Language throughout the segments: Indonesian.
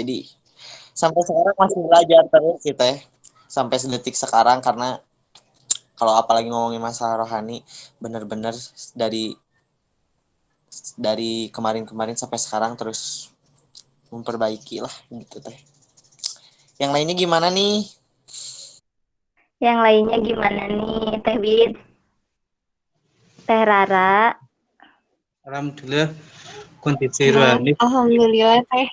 Jadi sampai sekarang masih belajar terus sih Teh. Sampai sedetik sekarang karena kalau apalagi ngomongin masalah rohani bener-bener dari kemarin-kemarin sampai sekarang terus memperbaiki lah gitu Teh. Yang lainnya gimana nih? Yang lainnya gimana nih, Teh Wid? Teh Rara? Alhamdulillah kondisi rohani. Alhamdulillah Teh.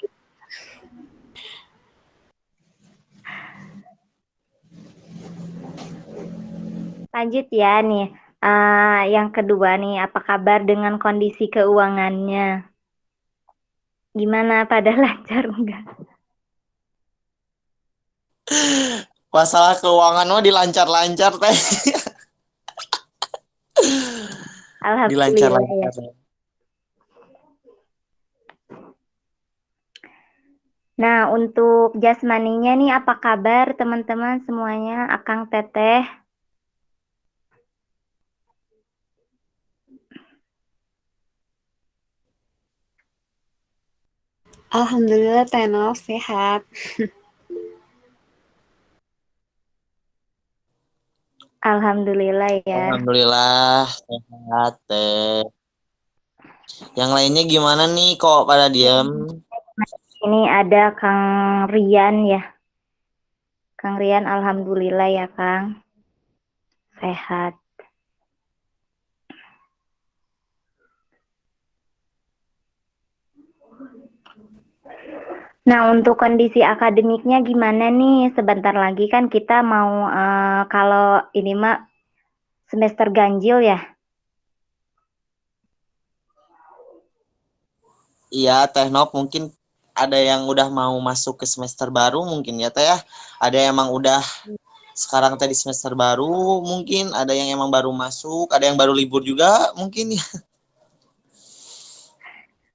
Lanjut ya nih. Yang kedua nih, apa kabar dengan kondisi keuangannya? Gimana, pada lancar enggak? Masalah keuangan mah dilancar-lancar Teh. Alhamdulillah ya. Nah, untuk jasmaninya nih apa kabar teman-teman semuanya? Akang Teteh. Alhamdulillah Teh Nov sehat. Alhamdulillah ya. Alhamdulillah sehat Teh. Yang lainnya gimana nih kok pada diam? Ini ada Kang Rian ya. Kang Rian alhamdulillah ya Kang. Sehat. Nah, untuk kondisi akademiknya gimana nih? Sebentar lagi kan kita mau kalau ini mah semester ganjil ya. Iya Teh Nop, mungkin ada yang udah mau masuk ke semester baru mungkin ya Teh ya. Ada yang emang udah sekarang tadi semester baru, mungkin ada yang emang baru masuk, ada yang baru libur juga mungkin ya.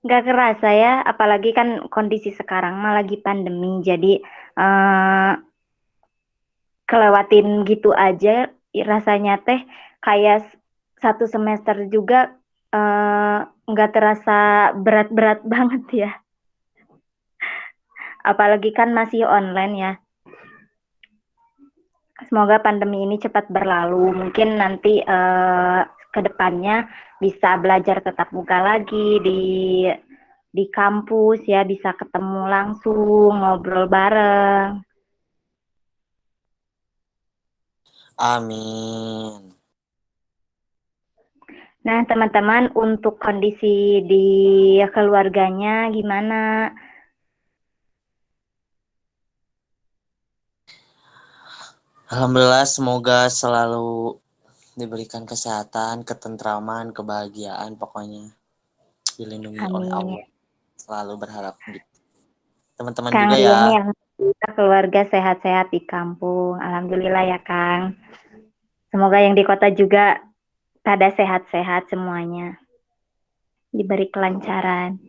Nggak kerasa ya, apalagi kan kondisi sekarang mah lagi pandemi, jadi kelewatin gitu aja rasanya teh kayak satu semester juga nggak terasa berat-berat banget ya. Apalagi kan masih online ya. Semoga pandemi ini cepat berlalu. Mungkin nanti ke depannya bisa belajar tatap muka lagi di kampus ya, bisa ketemu langsung, ngobrol bareng. Amin. Nah, teman-teman, untuk kondisi di keluarganya gimana? Alhamdulillah semoga selalu diberikan kesehatan, ketentraman, kebahagiaan, pokoknya dilindungi oleh Allah. Selalu berharap gitu. Teman-teman juga ya. Yang keluarga sehat-sehat di kampung. Alhamdulillah ya Kang. Semoga yang di kota juga pada sehat-sehat semuanya. Diberi kelancaran.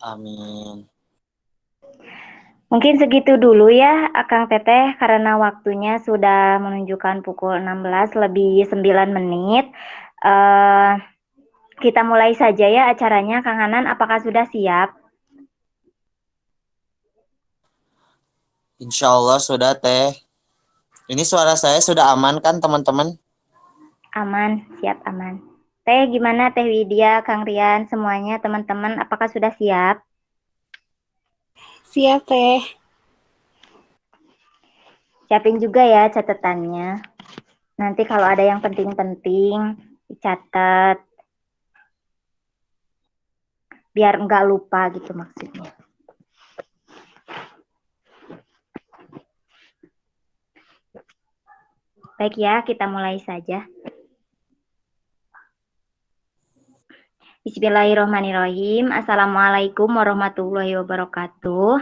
Amin. Mungkin segitu dulu ya Akang Teteh, karena waktunya sudah menunjukkan pukul 16 lebih 9 menit. Kita mulai saja ya acaranya. Kang Hanan, apakah sudah siap? Insya Allah sudah Teh. Ini suara saya sudah aman kan teman-teman? Aman, siap aman. Teh gimana Teh Widya, Kang Rian, semuanya teman-teman apakah sudah siap? Siap Teh. Siapin juga ya catatannya. Nanti kalau ada yang penting-penting dicatat. Biar enggak lupa gitu maksudnya. Baik ya, kita mulai saja. Bismillahirrahmanirrahim. Assalamualaikum warahmatullahi wabarakatuh.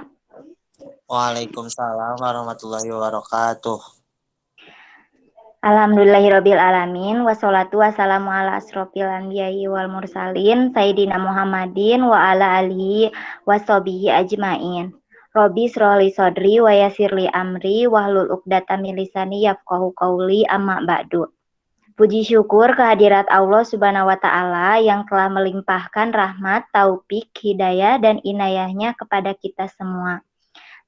Waalaikumsalam warahmatullahi wabarakatuh. Alhamdulillahirabbil alamin wassalatu wassalamu ala asrofil anbiya'i wal mursalin sayyidina Muhammadin wa ala alihi washabihi ajmain. Robbi shrahli sodri wa yassirli amri wahlul 'uqdatam min lisani yafqahu qawli amma ba'du. Puji syukur kehadirat Allah Subhanahu wa Ta'ala yang telah melimpahkan rahmat, taufik, hidayah, dan inayahnya kepada kita semua.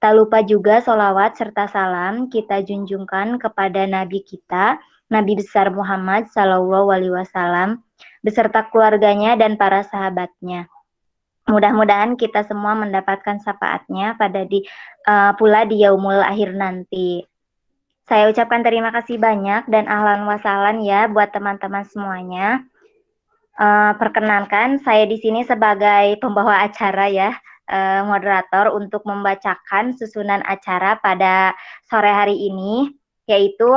Tak lupa juga sholawat serta salam kita junjungkan kepada Nabi kita, Nabi besar Muhammad Sallallahu Alaihi Wasallam, beserta keluarganya dan para sahabatnya. Mudah-mudahan kita semua mendapatkan syafaatnya pula di yaumul akhir nanti. Saya ucapkan terima kasih banyak dan ahlan wa sahlan ya buat teman-teman semuanya. Perkenankan saya di sini sebagai pembawa acara ya, moderator untuk membacakan susunan acara pada sore hari ini, yaitu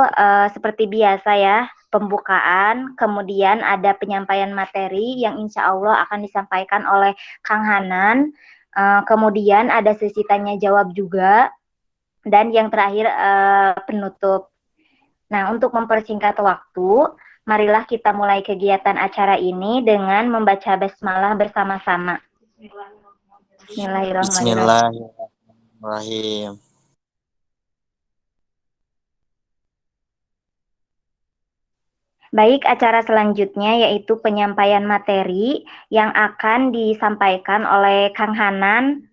seperti biasa ya, pembukaan, kemudian ada penyampaian materi yang insya Allah akan disampaikan oleh Kang Hanan, kemudian ada sesi tanya jawab juga, dan yang terakhir penutup. Nah, untuk mempersingkat waktu, marilah kita mulai kegiatan acara ini dengan membaca basmalah bersama-sama. Bismillahirrahmanirrahim. Bismillahirrahmanirrahim. Baik, acara selanjutnya yaitu penyampaian materi yang akan disampaikan oleh Kang Hanan.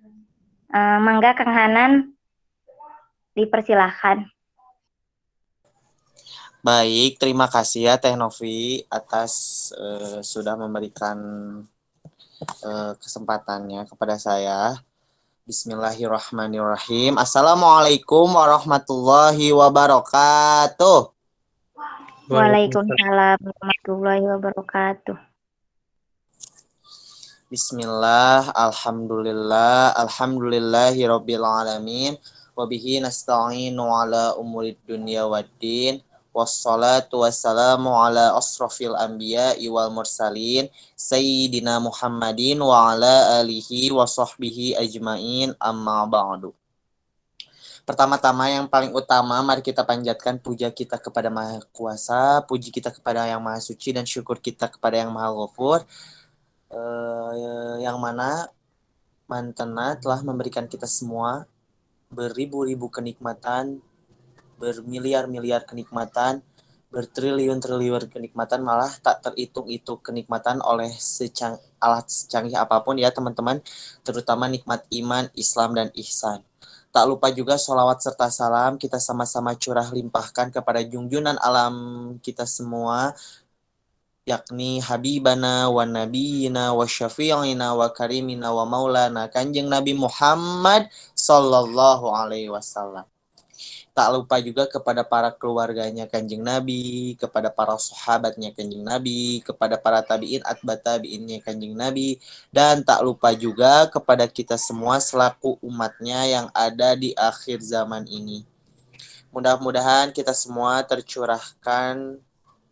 Mangga Kang Hanan, dipersilahkan. Baik, terima kasih ya Teh Novi atas sudah memberikan kesempatannya kepada saya. Bismillahirrahmanirrahim. Assalamualaikum warahmatullahi wabarakatuh. Waalaikumsalam warahmatullahi wabarakatuh. Bismillah, alhamdulillah, alhamdulillahirabbil alamin, wa bihi nasta'inu ala umurid dunya waddin, wassalatu wassalamu ala asrafil anbiya'i wal mursalin, sayyidina Muhammadin wa ala alihi wa sahbihi ajmain, amma ba'du. Pertama-tama yang paling utama, mari kita panjatkan puja kita kepada Maha Kuasa, puji kita kepada Yang Maha Suci, dan syukur kita kepada Yang Maha Ghafur, yang mana Mantena telah memberikan kita semua beribu-ribu kenikmatan, bermiliar-miliar kenikmatan, bertriliun-triliun kenikmatan, malah tak terhitung-hitung kenikmatan oleh alat secanggih apapun ya teman-teman, terutama nikmat iman, Islam, dan ihsan. Tak lupa juga sholawat serta salam kita sama-sama curah limpahkan kepada junjunan alam kita semua, yakni Habibana wa Nabiyina wa Syafi'ina wa Karimina wa Maulana Kanjeng Nabi Muhammad Sallallahu Alaihi Wasallam. Tak lupa juga kepada para keluarganya Kanjeng Nabi, kepada para sahabatnya Kanjeng Nabi, kepada para tabi'in atba tabi'innya Kanjeng Nabi, dan tak lupa juga kepada kita semua selaku umatnya yang ada di akhir zaman ini. Mudah-mudahan kita semua tercurahkan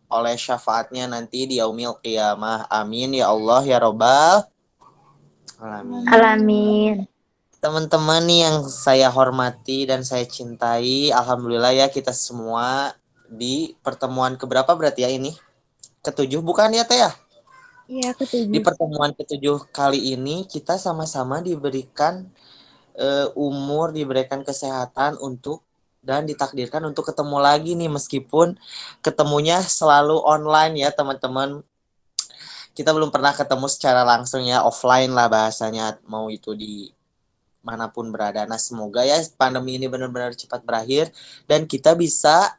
oleh syafaatnya nanti di yaumil qiyamah. Amin ya Allah ya Rabbal alamin. Alamin. Teman-teman nih yang saya hormati dan saya cintai, alhamdulillah ya kita semua di pertemuan keberapa berarti ya ini? Ketujuh bukan ya Teh ya? Iya, ketujuh. Di pertemuan ketujuh kali ini kita sama-sama diberikan umur, diberikan kesehatan dan ditakdirkan untuk ketemu lagi nih, meskipun ketemunya selalu online ya teman-teman. Kita belum pernah ketemu secara langsung ya, offline lah bahasanya, mau itu di manapun berada. Nah, semoga ya pandemi ini benar-benar cepat berakhir dan kita bisa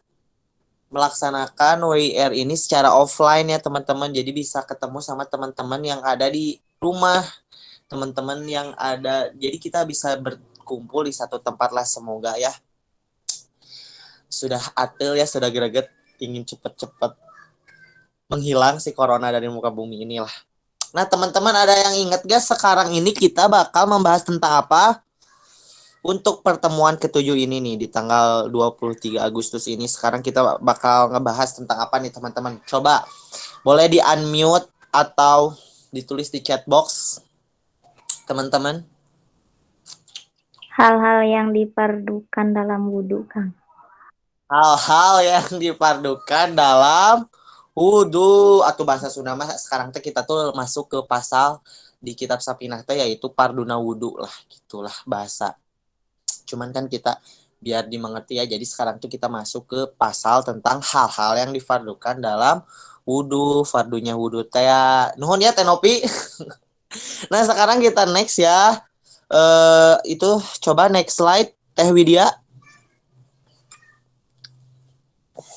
melaksanakan WIR ini secara offline ya teman-teman. Jadi bisa ketemu sama teman-teman yang ada di rumah, teman-teman yang ada. Jadi kita bisa berkumpul di satu tempat lah, semoga ya. Sudah atil ya, sudah greget, ingin cepet-cepet menghilang si corona dari muka bumi inilah. Nah teman-teman, ada yang ingat gak sekarang ini kita bakal membahas tentang apa? Untuk pertemuan ketujuh ini nih di tanggal 23 Agustus ini, sekarang kita bakal ngebahas tentang apa nih teman-teman? Coba boleh di unmute atau ditulis di chat box teman-teman. Hal-hal yang diperdukan dalam wudhu, Kang. Hal-hal yang dipardukan dalam wudhu, atau bahasa Sunda mah sekarang teh kita tuh masuk ke pasal di kitab Sapinah teh yaitu parduna wudhu lah, gitulah bahasa. Cuman kan kita biar dimengerti ya. Jadi sekarang tuh kita masuk ke pasal tentang hal-hal yang difardukan dalam wudhu. Fardunya wudhu teh ya. Nuhun ya Tenopi. Nah sekarang kita next ya. Itu coba next slide Teh Widya.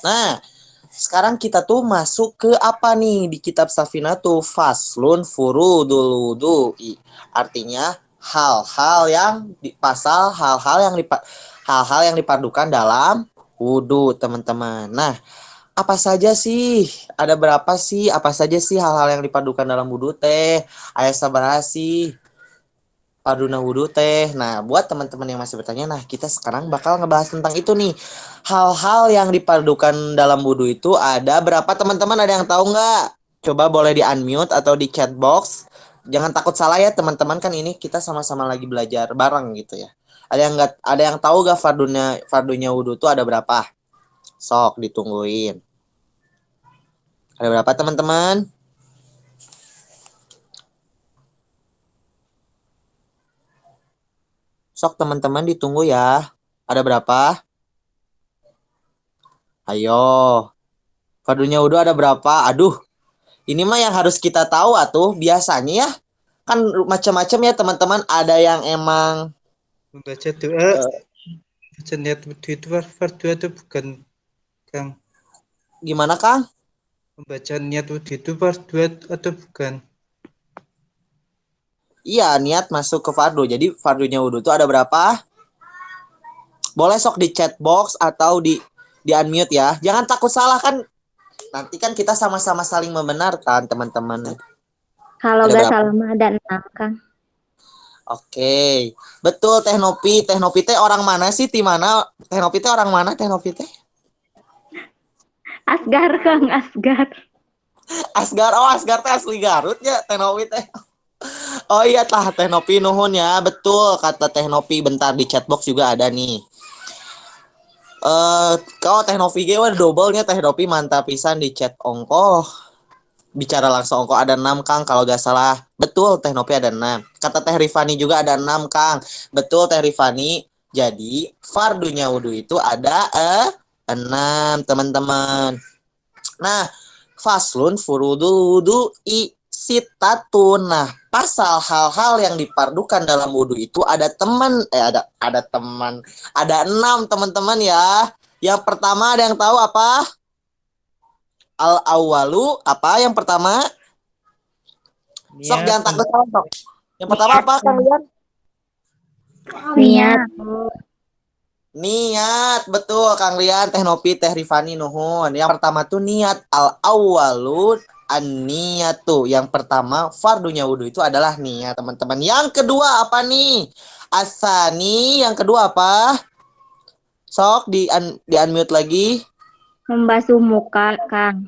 Nah sekarang kita tuh masuk ke apa nih di kitab Safinatuh Faslun Furudul Wudu'i. Artinya hal-hal yang di pasal hal-hal yang dipadukan dalam wudhu, teman-teman. Nah, apa saja sih? Ada berapa sih? Apa saja sih hal-hal yang dipadukan dalam wudhu teh? Aya sabaraha sih paduna wudhu teh? Nah, buat teman-teman yang masih bertanya, nah kita sekarang bakal ngebahas tentang itu nih. Hal-hal yang dipadukan dalam wudhu itu ada berapa teman-teman? Ada yang tahu nggak? Coba boleh di unmute atau di chat box. Jangan takut salah ya teman-teman, kan ini kita sama-sama lagi belajar bareng gitu ya. Ada yang tahu gak fardunya wudhu tuh ada berapa? Sok ditungguin. Ada berapa teman-teman? Sok teman-teman ditunggu ya. Ada berapa? Ayo. Fardunya wudhu ada berapa? Aduh. Ini mah yang harus kita tahu atuh. Biasanya ya kan macam-macam ya teman-teman. Ada yang emang Membaca doa, baca niat wudhu itu fardu atau bukan, Kang? gimana Kang? Membaca niat wudhu itu fardu atau bukan? Iya, niat masuk ke fardu. Jadi fardunya wudhu itu ada berapa? Boleh sok di chat box atau di unmute ya. Jangan takut salah kan. Nanti kan kita sama-sama saling membenarkan teman-teman. Kalau Ada nggak berapa? salah mah ada 6, Kang. Oke. Betul Teh Nopi. Teh Nopi teh orang mana sih? Di mana? Teh Nopi teh orang mana Teh Nopi teh? Asgar, Kang, Asgar. Asgar. Oh, Asgar teh asli Garut ya Teh Nopi teh. Oh iya tah Teh Nopi nuhun ya. Betul kata Teh Nopi. Bentar di chatbox juga ada nih. Kau Teh Nopi ge double-nya Teh Nopi mantap pisan di chat ongkoh. Bicara langsung ongkoh ada 6 Kang kalau gak salah. Betul Teh Nopi ada 6. Kata Teh Rifani juga ada 6 Kang. Betul Teh Rifani. Jadi fardunya wudhu itu ada 6 teman-teman. Nah, faslun furudul wudu'i sitatun. Nah, pasal hal-hal yang dipardukan dalam wudhu itu ada ada 6 teman-teman ya. Yang pertama ada yang tahu apa? Al-awwalu apa yang pertama? Sok Niat. jangan takut salah sok. Yang pertama apa kalian? Niat. Niat, betul Kang Rian, Teh Nopi, Teh Rifani nuhun. Yang pertama tuh niat al-awwalu an-niyatu. Yang pertama fardunya wudhu itu adalah niat, teman-teman. Yang kedua apa nih? Asani, yang kedua apa? Sok di unmute lagi. Membasuh muka, Kang.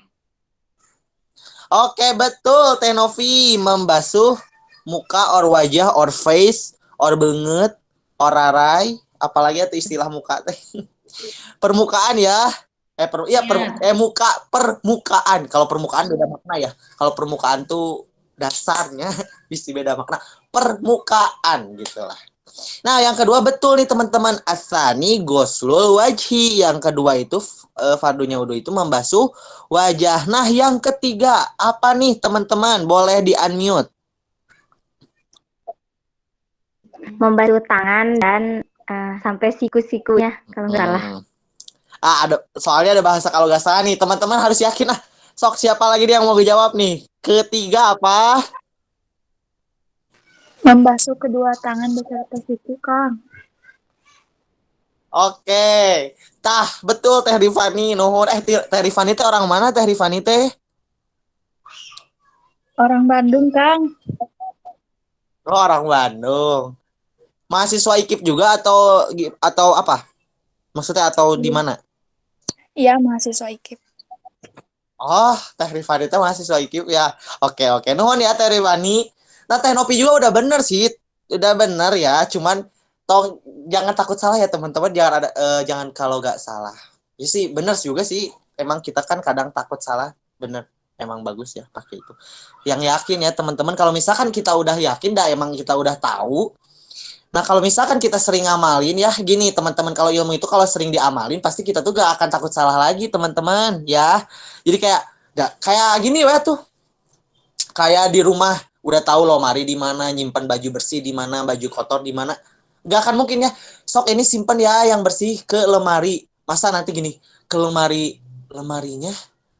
Oke, betul Teh Novi, membasuh muka or wajah or face or benget or rarai, apalagi itu istilah muka teh. Permukaan ya. Muka permukaan. Kalau permukaan beda makna ya. Kalau permukaan tuh dasarnya bisa beda makna. Permukaan gitulah. Nah, yang kedua betul nih teman-teman. Asani goslul wajhi. Yang kedua itu fardunya wudhu itu membasuh wajah. Nah, yang ketiga apa nih teman-teman? Boleh di unmute. Membasuh tangan dan sampai siku-sikunya kalau nggak salah. Soalnya ada bahasa kalau nggak salah nih. Teman-teman harus yakin. Sok siapa lagi nih yang mau dijawab nih? Ketiga apa? Membasuh kedua tangan beserta siku, Kang. Oke. Tah, betul Teh Rifani. Nuhun. Teh Rifani teh orang mana Teh Rifani teh? Orang Bandung, Kang. Oh, orang Bandung. Mahasiswa IKIP juga atau apa? Maksudnya atau di mana? Iya, mahasiswa IKIP. Oh, Teh Rifani teh mahasiswa IKIP ya. Oke. Nuhun ya Teh Rifani. Nah, Teh Nopi juga udah bener sih. Udah bener ya. Cuman jangan takut salah ya teman-teman. Jangan kalau nggak salah. Ya sih bener juga sih. Emang kita kan kadang takut salah. Bener. Emang bagus ya pakai itu. Yang yakin ya teman-teman. Kalau misalkan kita udah yakin, emang kita udah tahu. Nah, kalau misalkan kita sering ngamalin ya, gini teman-teman, kalau ilmu itu kalau sering diamalin pasti kita tuh gak akan takut salah lagi, teman-teman, ya. Jadi kayak gini ya tuh. Kayak di rumah udah tahu lemari di mana, nyimpan baju bersih di mana, baju kotor di mana. Gak akan mungkin ya. Sok ini simpen ya yang bersih ke lemari. Masa nanti gini, ke lemarinya,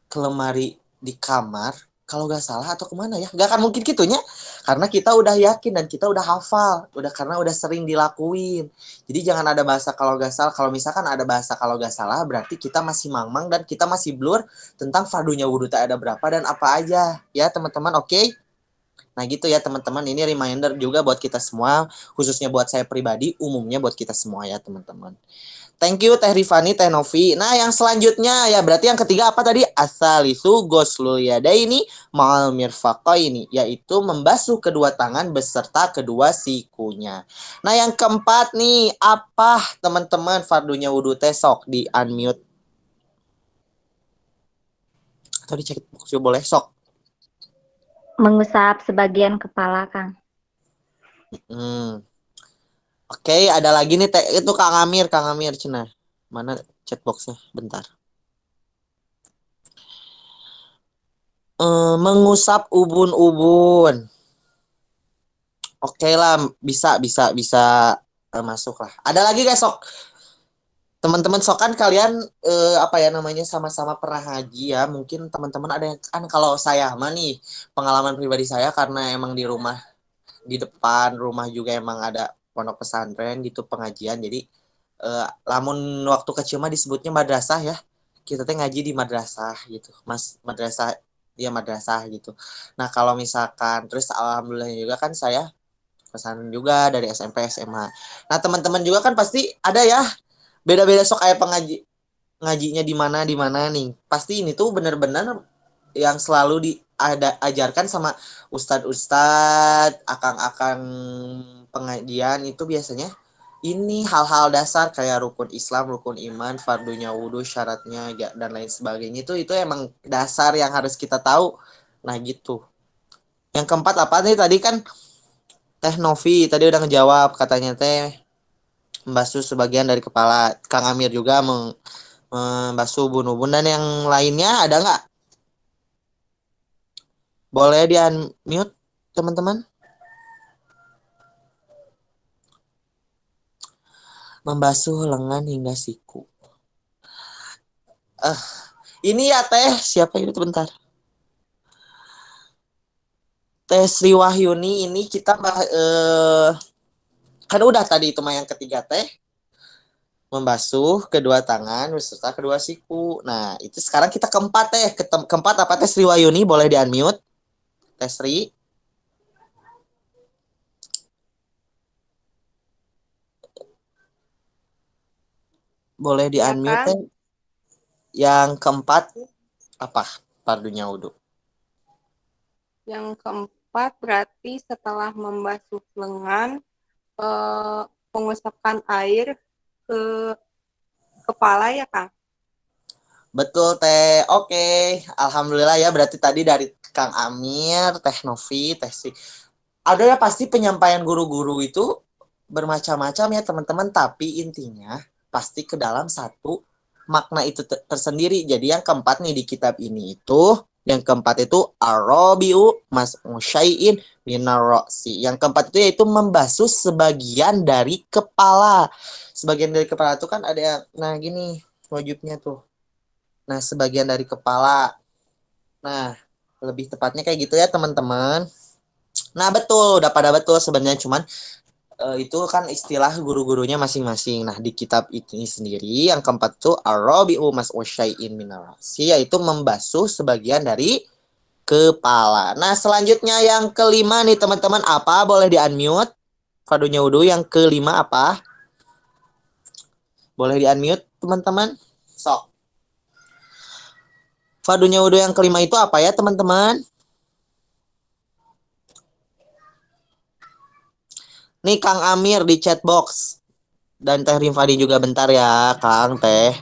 ke lemari di kamar, kalau gak salah atau kemana ya, gak akan mungkin gitunya, karena kita udah yakin dan kita udah hafal, karena udah sering dilakuin. Jadi jangan ada bahasa kalau gak salah. Kalau misalkan ada bahasa kalau gak salah, berarti kita masih mangmang dan kita masih blur tentang fardunya wudhu ada berapa dan apa aja ya teman-teman. Oke. Nah gitu ya teman-teman, ini reminder juga buat kita semua, khususnya buat saya pribadi, umumnya buat kita semua ya teman-teman. Thank you Teh Rifani, Teh Novi. Nah yang selanjutnya ya berarti yang ketiga apa tadi? Asalisu goslul yadaini ma'al mirfaqaini, yaitu membasuh kedua tangan beserta kedua sikunya. Nah yang keempat nih, apa teman-teman fardunya wudhu teh? Sok di unmute. Atau dicek boleh sok. Mengusap sebagian kepala, Kang. Oke, ada lagi nih itu Kang Amir cenah. Mana chatboxnya? Bentar. Mengusap ubun-ubun. Oke lah, bisa masuk lah. Ada lagi guys, sok. Teman-teman sok kan kalian apa ya namanya, sama-sama pernah ngaji ya. Mungkin teman-teman ada yang kan, kalau saya mah nih pengalaman pribadi saya karena emang di rumah, di depan rumah juga emang ada pondok pesantren gitu pengajian. Jadi lamun waktu kecil mah disebutnya madrasah ya. Kita teh ngaji di madrasah gitu. Madrasah gitu. Nah, kalau misalkan terus alhamdulillah juga kan saya pesantren juga dari SMP SMA. Nah, teman-teman juga kan pasti ada ya beda-beda sok kayak ngajinya di mana nih. Pasti ini tuh benar-benar yang selalu diajarkan sama ustadz, akang-akang pengajian itu biasanya ini hal-hal dasar kayak rukun Islam, rukun iman, fardunya wudhu, syaratnya dan lain sebagainya. Itu emang dasar yang harus kita tahu. Nah gitu. Yang keempat apa nih tadi kan Teh Novi tadi udah ngejawab, katanya teh membasuh sebagian dari kepala. Kang Amir juga membasuh ubun-ubun, dan yang lainnya ada nggak? Boleh di unmute teman-teman. Membasuh lengan hingga siku. Ini ya Teh, siapa ini bentar? Teh Sri Wahyuni ini kita kan udah tadi itu mah yang ketiga Teh. Membasuh kedua tangan beserta kedua siku. Nah, itu sekarang kita keempat Teh. Keempat apa Teh Sri Wahyuni? Boleh di unmute. Teh Sri. Boleh di unmute Teh. Yang keempat apa? Fardunya wudhu. Yang keempat berarti setelah membasuh lengan, mengusapkan air ke kepala ya Kang? Betul Teh. Oke. Alhamdulillah ya, berarti tadi dari Kang Amir, Teh Novi, Teh Sri. Ada ya pasti penyampaian guru-guru itu bermacam-macam ya teman-teman, tapi intinya pasti ke dalam satu makna itu tersendiri. Jadi yang keempat nih di kitab ini itu, yang keempat itu arabiu mas'usyai'in minarrosi. Yang keempat itu yaitu membasuh sebagian dari kepala. Sebagian dari kepala itu kan ada, nah gini wajibnya tuh. Nah, sebagian dari kepala. Nah, lebih tepatnya kayak gitu ya teman-teman. Nah, betul, udah pada betul sebenarnya, cuman itu kan istilah guru-gurunya masing-masing. Nah, di kitab ini sendiri yang keempat itu arabiu mas'usyai'in minarasi, yaitu membasuh sebagian dari kepala. Nah, selanjutnya yang kelima nih teman-teman, apa? Boleh di-unmute. Fardunya wudhu yang kelima apa? Boleh di-unmute teman-teman. Sok. Fardunya wudhu yang kelima itu apa ya teman-teman? Nih Kang Amir di chatbox. Dan Teh Rifani juga bentar ya Kang Teh.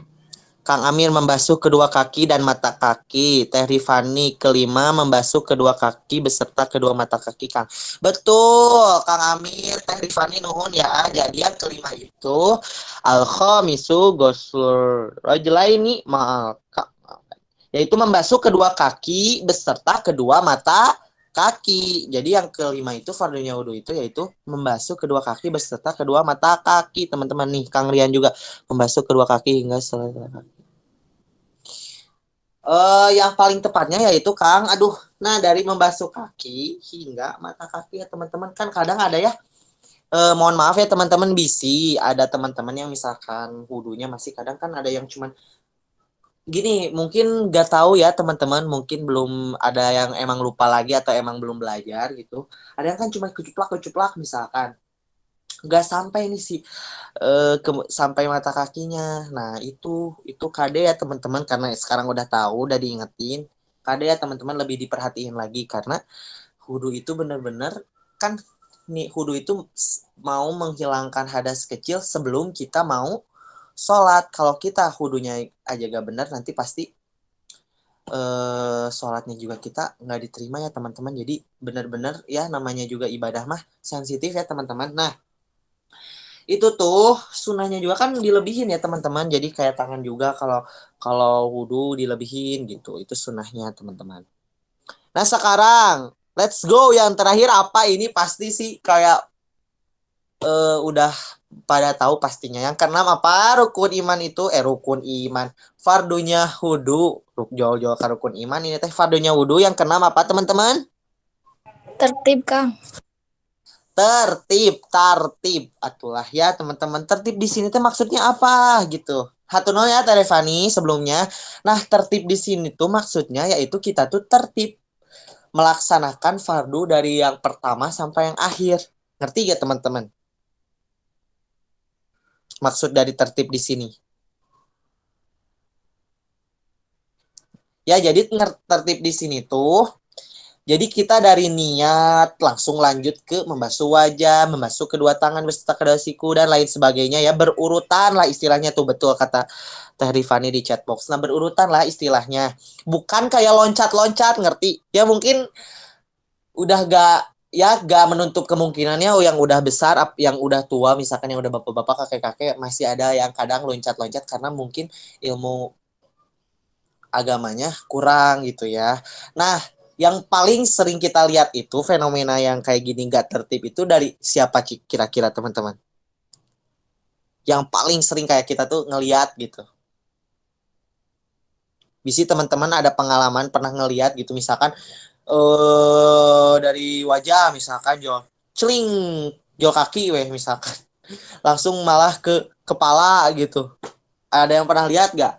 Kang Amir membasuh kedua kaki dan mata kaki. Teh Rifani kelima membasuh kedua kaki beserta kedua mata kaki, Kang. Betul, Kang Amir, Teh Rifani nuhun ya. Jadi yang kelima itu al-khamisu ghusl rajulaini ma'al yaitu membasuh kedua kaki beserta kedua mata kaki. Jadi yang kelima itu fardunya wudhu itu yaitu membasuh kedua kaki beserta kedua mata kaki. Teman-teman nih, Kang Rian juga membasuh kedua kaki hingga selesai kaki. Yang paling tepatnya yaitu Kang, nah dari membasuh kaki hingga mata kaki ya teman-teman. Kan kadang ada ya, mohon maaf ya teman-teman bisi, ada teman-teman yang misalkan wudhunya masih kadang kan ada yang cuman gini, mungkin nggak tahu ya teman-teman, mungkin belum ada yang emang lupa lagi atau emang belum belajar gitu. Ada yang kan cuma kecuplak misalkan, nggak sampai nih sih sampai mata kakinya. Nah itu KD ya teman-teman, karena sekarang udah tahu, udah diingetin. KD ya teman-teman, lebih diperhatiin lagi karena wudhu itu bener-bener kan nih, wudhu itu mau menghilangkan hadas kecil sebelum kita mau sholat. Kalau kita wudhunya aja gak benar, nanti pasti sholatnya juga kita nggak diterima ya teman-teman. Jadi benar-benar ya, namanya juga ibadah mah sensitif ya teman-teman. Nah itu tuh sunahnya juga kan dilebihin ya teman-teman. Jadi kayak tangan juga kalau wudhu dilebihin gitu, itu sunahnya teman-teman. Nah sekarang let's go yang terakhir apa ini, pasti sih kayak udah pada tahu pastinya. Yang keenam apa? Rukun iman itu rukun iman. Fardunya wudu. Jauh-jauh ke rukun iman ini teh fardunya wudu. Yang keenam apa teman-teman? Tertib, Kang. Tertib. Atulah ya teman-teman. Tertib di sini teh maksudnya apa gitu. Hatunol ya Teh Revani sebelumnya. Nah tertib di sini tuh maksudnya yaitu kita tuh tertib melaksanakan fardu dari yang pertama sampai yang akhir. Ngerti gak teman-teman? Maksud dari tertib di sini. Ya, jadi tertib di sini tuh, jadi kita dari niat langsung lanjut ke membasuh wajah, membasuh kedua tangan beserta kedua siku dan lain sebagainya ya, berurutan lah istilahnya tuh, betul kata Teh Rifani di chatbox. Nah, berurutan lah istilahnya. Bukan kayak loncat-loncat, ngerti? Ya mungkin udah gak menutup kemungkinannya yang udah besar, yang udah tua, misalkan yang udah bapak-bapak, kakek-kakek, masih ada yang kadang loncat-loncat karena mungkin ilmu agamanya kurang gitu ya. Nah, yang paling sering kita lihat itu fenomena yang kayak gini gak tertib itu dari siapa kira-kira teman-teman? Yang paling sering kayak kita tuh ngelihat gitu. Bisa teman-teman ada pengalaman pernah ngelihat gitu, misalkan dari wajah misalkan celing kaki misalkan langsung malah ke kepala gitu. Ada yang pernah lihat gak?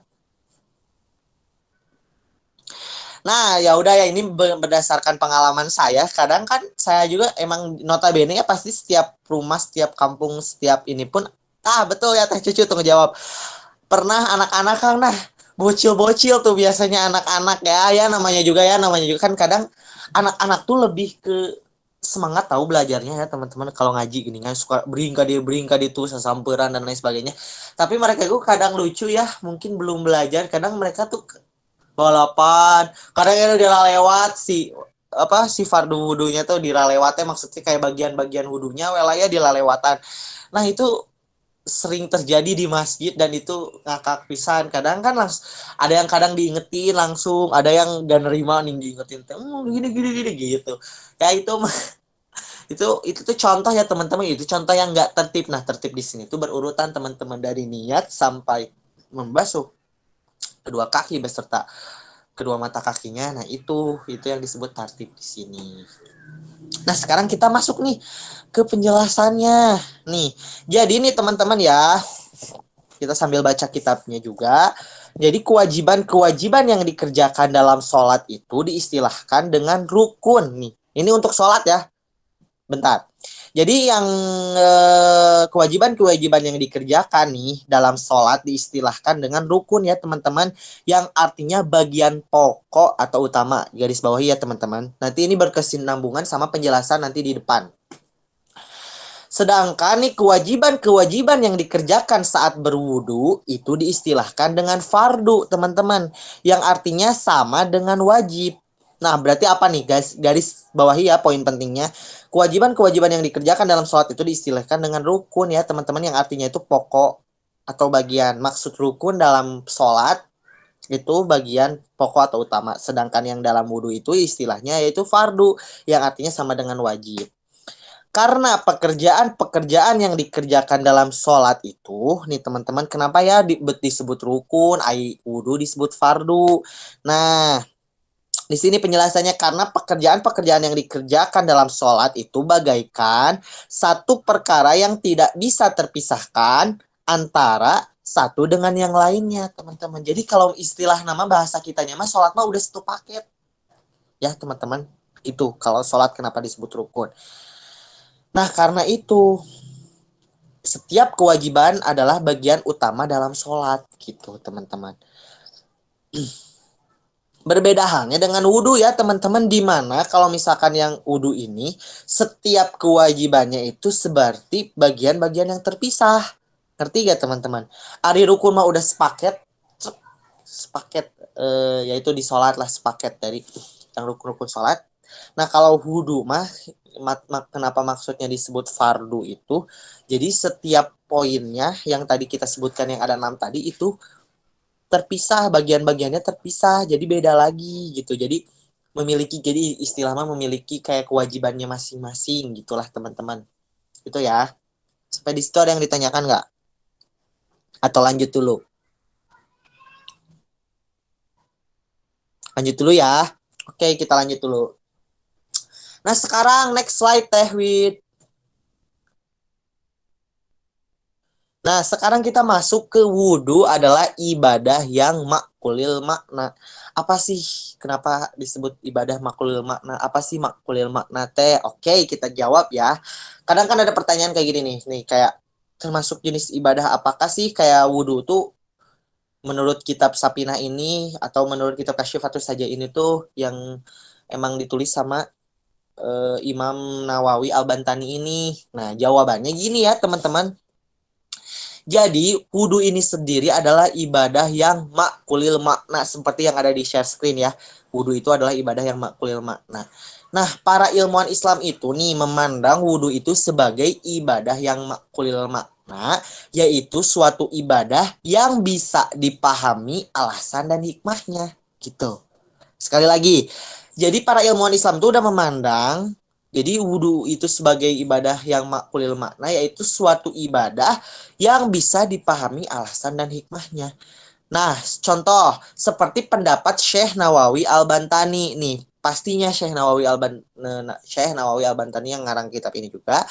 Nah ya udah ya, ini berdasarkan pengalaman saya. Kadang kan saya juga emang notabene ya, pasti setiap rumah, setiap kampung, setiap ini pun betul ya Teh Cucu tuh ngejawab. Pernah anak-anak kan, nah bocil-bocil tuh biasanya anak-anak ya namanya juga kan kadang anak-anak tuh lebih ke semangat tahu belajarnya ya teman-teman. Kalau ngaji gini kan suka beringkad tuh sasamperan dan lain sebagainya. Tapi mereka tuh kadang lucu ya, mungkin belum belajar, kadang mereka tuh balapan, kadang itu diralewat si fardu wudunya tuh diralewatnya, maksudnya kayak bagian-bagian wudunya welaya dilalewatan. Nah itu sering terjadi di masjid dan itu ngakak pisan. Kadang kan ada yang kadang diingetin langsung, ada yang gak nerima nih diingetin gini gitu. Ya itu itu tuh contoh ya teman-teman, itu contoh yang nggak tertib. Nah tertib di sini tuh berurutan teman-teman, dari niat sampai membasuh kedua kaki beserta kedua mata kakinya. Nah itu yang disebut tertib di sini. Nah sekarang kita masuk nih ke penjelasannya nih. Jadi nih teman-teman ya, kita sambil baca kitabnya juga. Jadi kewajiban yang dikerjakan dalam sholat itu diistilahkan dengan rukun nih. Ini untuk sholat ya. Bentar. Jadi yang kewajiban yang dikerjakan nih dalam sholat diistilahkan dengan rukun ya teman-teman, yang artinya bagian pokok atau utama. Garis bawahi ya teman-teman. Nanti ini berkesinambungan sama penjelasan nanti di depan. Sedangkan nih kewajiban-kewajiban yang dikerjakan saat berwudu itu diistilahkan dengan fardu, teman-teman. Yang artinya sama dengan wajib. Nah, berarti apa nih guys? Garis bawahi ya poin pentingnya. Kewajiban-kewajiban yang dikerjakan dalam sholat itu diistilahkan dengan rukun ya, teman-teman. Yang artinya itu pokok atau bagian. Maksud rukun dalam sholat itu bagian pokok atau utama. Sedangkan yang dalam wudu itu istilahnya yaitu fardu. Yang artinya sama dengan wajib. Karena pekerjaan-pekerjaan yang dikerjakan dalam sholat itu, nih teman-teman, kenapa ya disebut rukun, wudu disebut fardu. Nah, di sini penjelasannya karena pekerjaan-pekerjaan yang dikerjakan dalam sholat itu bagaikan satu perkara yang tidak bisa terpisahkan antara satu dengan yang lainnya, teman-teman. Jadi kalau istilah nama bahasa kitanya mah sholat mah udah satu paket. Ya, teman-teman. Itu kalau sholat kenapa disebut rukun. Nah, karena itu setiap kewajiban adalah bagian utama dalam sholat gitu, teman-teman. Berbeda halnya dengan wudhu ya, teman-teman, di mana kalau misalkan yang wudhu ini setiap kewajibannya itu seperti bagian-bagian yang terpisah. Ngerti gak, teman-teman? Ari rukun mah udah sepaket yaitu di sholat lah, sepaket dari yang rukun-rukun sholat. Nah, kalau wudhu mah kenapa maksudnya disebut fardu itu? Jadi setiap poinnya yang tadi kita sebutkan yang ada 6 tadi itu terpisah, bagian-bagiannya terpisah, jadi beda lagi gitu. Jadi istilahnya memiliki kayak kewajibannya masing-masing gitulah, teman-teman. Itu ya. Sampai di situ ada yang ditanyakan nggak? Atau lanjut dulu? Lanjut dulu ya. Oke, kita lanjut dulu. Nah, sekarang next slide, Teh Wid. Nah, sekarang kita masuk ke wudhu adalah ibadah yang makulil makna. Apa sih? Kenapa disebut ibadah makulil makna? Apa sih makulil makna, Teh? Oke, kita jawab ya. Kadang kan ada pertanyaan kayak gini nih kayak termasuk jenis ibadah apakah sih kayak wudhu tuh menurut kitab Sapinah ini atau menurut kitab Kasyfatus Saja ini tuh yang emang ditulis sama Imam Nawawi Al-Bantani ini. Nah, jawabannya gini ya, teman-teman. Jadi, wudhu ini sendiri adalah ibadah yang makulil makna. Seperti yang ada di share screen ya. Wudhu itu adalah ibadah yang makulil makna. Nah, para ilmuwan Islam itu nih memandang wudhu itu sebagai ibadah yang makulil makna. Yaitu suatu ibadah yang bisa dipahami alasan dan hikmahnya. Gitu. Sekali lagi. Jadi para ilmuwan Islam itu udah memandang jadi wudhu itu sebagai ibadah yang makulil makna, yaitu suatu ibadah yang bisa dipahami alasan dan hikmahnya. Nah, contoh seperti pendapat Syekh Nawawi Al-Bantani nih. Pastinya Syekh Nawawi Al-Bantani yang ngarang kitab ini juga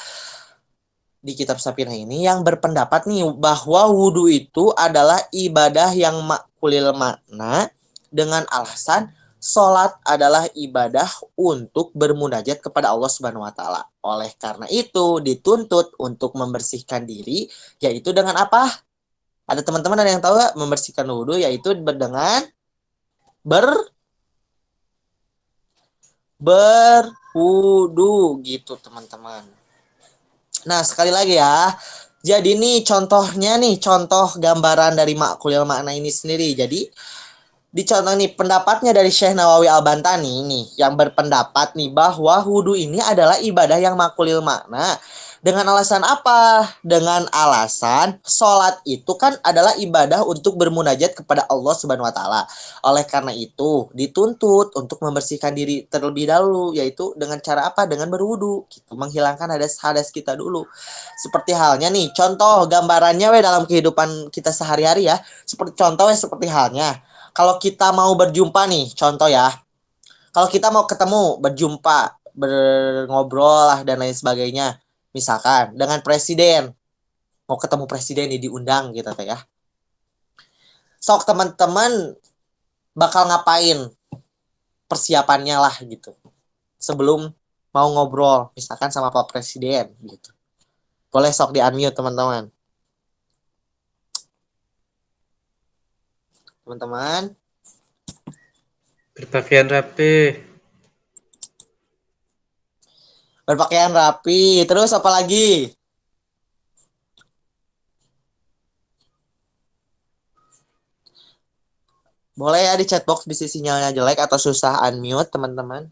di kitab Sapinah ini yang berpendapat nih bahwa wudhu itu adalah ibadah yang makulil makna dengan alasan sholat adalah ibadah untuk bermunajat kepada Allah Subhanahu wa Ta'ala. Oleh karena itu, dituntut untuk membersihkan diri, yaitu dengan apa? Ada teman-teman ada yang tahu gak? Membersihkan wudhu, yaitu dengan berwudhu gitu, teman-teman. Nah, sekali lagi ya. Jadi nih contohnya nih, contoh gambaran dari makulil makna ini sendiri. Jadi dicontoh nih pendapatnya dari Syekh Nawawi Al-Bantani nih yang berpendapat nih bahwa wudhu ini adalah ibadah yang makulil makna. Dengan alasan apa? Dengan alasan sholat itu kan adalah ibadah untuk bermunajat kepada Allah Subhanahu wa Ta'ala. Oleh karena itu dituntut untuk membersihkan diri terlebih dahulu, yaitu dengan cara apa? Dengan berwudhu, gitu. Menghilangkan hadas kita dulu. Seperti halnya nih, contoh gambarannya dalam kehidupan kita sehari-hari ya. Seperti halnya kalau kita mau berjumpa nih, contoh ya. Kalau kita mau ketemu, berjumpa, ngobrol lah dan lain sebagainya. Misalkan dengan presiden. Mau ketemu presiden nih diundang gitu ya. Sok teman-teman bakal ngapain persiapannya lah gitu. Sebelum mau ngobrol misalkan sama Pak Presiden gitu. Boleh sok di-unmute teman-teman. Teman-teman. Berpakaian rapi. Berpakaian rapi. Terus apa lagi? Boleh ya di chatbox bisa sinyalnya jelek atau susah unmute teman-teman.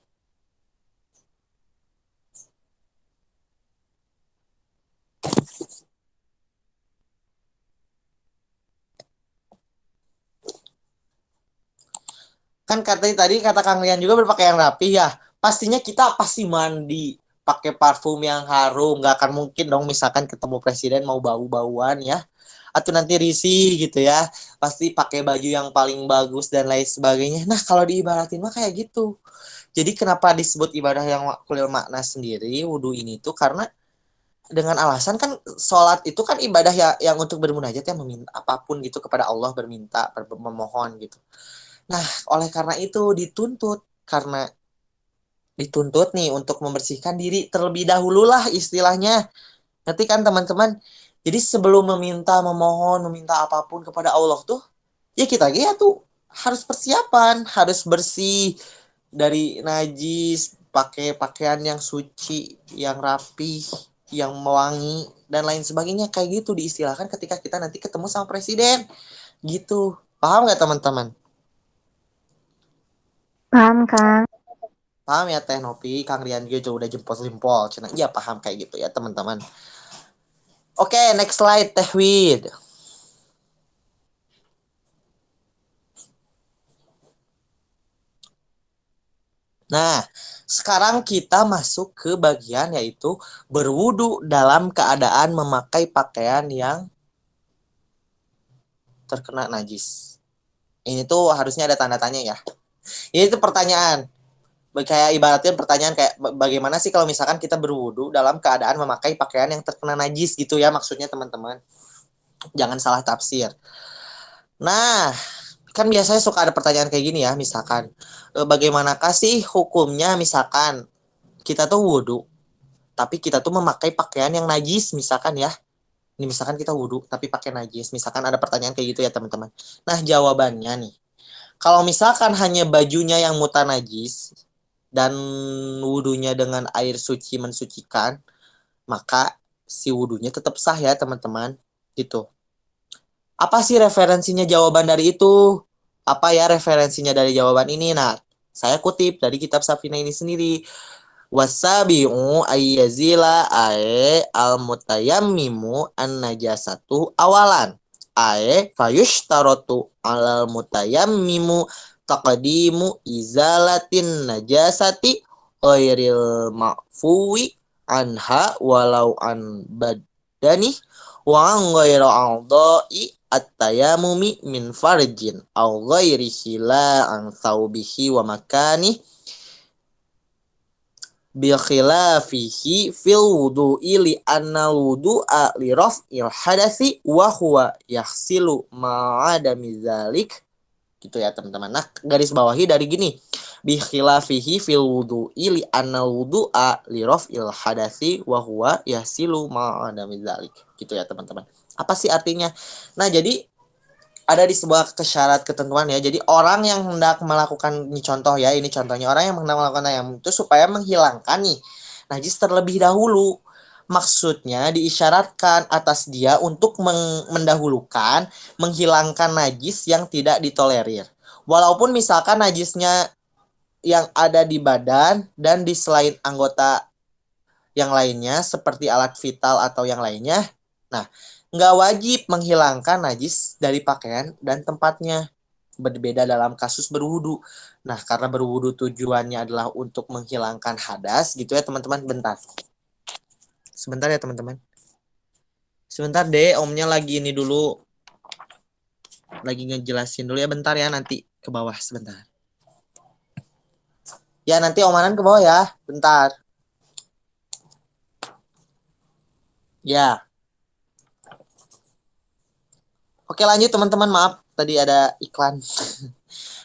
Kan tadi kata Kang Rian juga berpakaian rapi ya. Pastinya kita pasti mandi, pakai parfum yang harum. Nggak akan mungkin dong misalkan ketemu presiden mau bau-bauan ya. Atau nanti risih gitu ya. Pasti pakai baju yang paling bagus dan lain sebagainya. Nah kalau diibaratin mah kayak gitu. Jadi kenapa disebut ibadah yang kulil makna sendiri, wudhu ini tuh karena dengan alasan kan sholat itu kan ibadah yang untuk bermunajat ya meminta apapun gitu kepada Allah berminta memohon gitu. Nah oleh karena itu dituntut nih untuk membersihkan diri terlebih dahulu lah istilahnya. Nanti kan teman-teman. Jadi sebelum memohon, meminta apapun kepada Allah tuh, ya kita ya tuh harus persiapan, harus bersih dari najis, pakai pakaian yang suci, yang rapi, yang mewangi dan lain sebagainya kayak gitu diistilahkan ketika kita nanti ketemu sama presiden. Gitu. Paham nggak teman-teman? Paham, Kang. Paham ya Teh Nopi, Kang Rian juga udah jempol-jempol. Cina iya paham kayak gitu ya teman-teman. Oke, next slide Teh Wid. Nah, sekarang kita masuk ke bagian yaitu berwudu dalam keadaan memakai pakaian yang terkena najis. Ini tuh harusnya ada tanda tanya ya. Ini tuh pertanyaan. Kayak ibaratnya pertanyaan kayak bagaimana sih kalau misalkan kita berwudu dalam keadaan memakai pakaian yang terkena najis gitu ya maksudnya teman-teman. Jangan salah tafsir. Nah, kan biasanya suka ada pertanyaan kayak gini ya, misalkan bagaimanakah sih hukumnya misalkan kita tuh wudu tapi kita tuh memakai pakaian yang najis misalkan ya. Ini misalkan kita wudu tapi pakai najis. Misalkan ada pertanyaan kayak gitu ya teman-teman. Nah jawabannya nih. Kalau misalkan hanya bajunya yang mutan najis dan wudunya dengan air suci mensucikan, maka si wudunya tetap sah ya teman-teman. Gitu. Apa sih referensinya jawaban dari itu? Apa ya referensinya dari jawaban ini? Nah, saya kutip dari kitab Safina ini sendiri. Wasabi'u ayyazila ae al-mutayammimu an-najasatu awalan. Ae fayushtarotu alal mutayammimu taqdimu izalatin najasati ghairil ma'fuwi anha walau an badani wa an ghaira a'dha'i at-tayammumi min farjin aw ghairihi la an thawbihi wa makani bi khilafihi fil wudu'i li anna wudu'a li raf'il hadathi wa huwa yahsilu ma'adami dzalik gitu ya teman-teman. Nah, garis bawahi dari gini. Bi khilafihi fil wudu'i li anna wudu'a li raf'il hadathi wa huwa yahsilu ma'adami dzalik. Gitu ya teman-teman. Apa sih artinya? Nah, jadi ada di sebuah kesyarat ketentuan ya. Jadi orang yang hendak melakukan ini contoh ya, ini contohnya orang yang hendak melakukan tayamum itu supaya menghilangkan nih najis terlebih dahulu. Maksudnya diisyaratkan atas dia untuk mendahulukan menghilangkan najis yang tidak ditolerir. Walaupun misalkan najisnya yang ada di badan dan di selain anggota yang lainnya seperti alat vital atau yang lainnya. Nah, nggak wajib menghilangkan najis dari pakaian dan tempatnya. Berbeda dalam kasus berwudu. Nah, karena berwudu tujuannya adalah untuk menghilangkan hadas gitu ya teman-teman. Bentar. Sebentar ya teman-teman. Sebentar deh, omnya lagi ini dulu. Lagi ngejelasin dulu ya, bentar ya, nanti ke bawah sebentar. Ya, nanti omanan ke bawah ya, bentar. Ya. Oke lanjut teman-teman, maaf tadi ada iklan.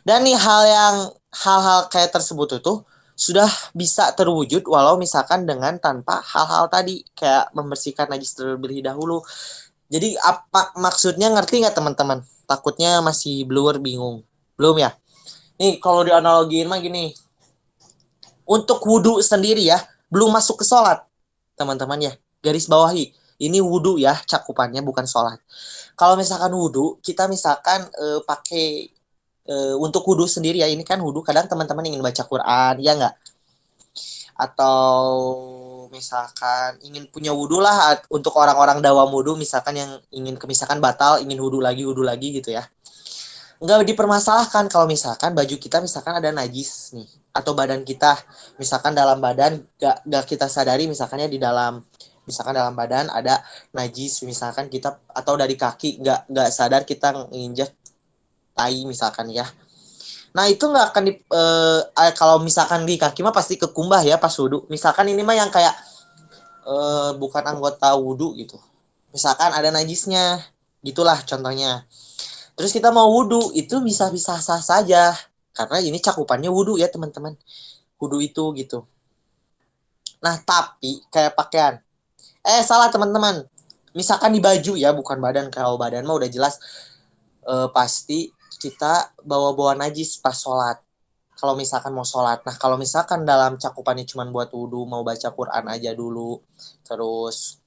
Dan nih hal-hal kayak tersebut itu sudah bisa terwujud walau misalkan dengan tanpa hal-hal tadi kayak membersihkan najis terlebih dahulu. Jadi apa maksudnya ngerti nggak teman-teman? Takutnya masih blur bingung. Belum ya? Nih kalau dianalogiin mah gini. Untuk wudhu sendiri ya, belum masuk ke sholat. Teman-teman ya, garis bawahi. Ini wudhu ya, cakupannya bukan sholat. Kalau misalkan wudhu, kita misalkan pakai untuk wudhu sendiri ya, ini kan wudhu kadang teman-teman ingin baca Quran, ya nggak? Atau misalkan ingin punya wudhu lah untuk orang-orang dawam wudhu, misalkan yang ingin misalkan batal, ingin wudhu lagi gitu ya. Nggak dipermasalahkan kalau misalkan baju kita misalkan ada najis nih, atau badan kita misalkan dalam badan nggak kita sadari misalkannya di dalam, misalkan dalam badan ada najis misalkan kita, atau dari kaki nggak sadar kita nginjek tai misalkan ya. Nah itu nggak akan kalau misalkan di kaki mah pasti kekumbah ya pas wudhu. Misalkan ini mah yang kayak bukan anggota wudhu gitu. Misalkan ada najisnya, gitulah contohnya. Terus kita mau wudhu itu bisa sah saja karena ini cakupannya wudhu ya teman-teman. Wudhu itu gitu. Nah tapi kayak pakaian. Salah teman-teman. Misalkan di baju ya, bukan badan. Kalau badan mah udah jelas pasti kita bawa najis pas sholat. Kalau misalkan mau sholat. Nah kalau misalkan dalam cakupannya cuma buat wudhu, mau baca Quran aja dulu, terus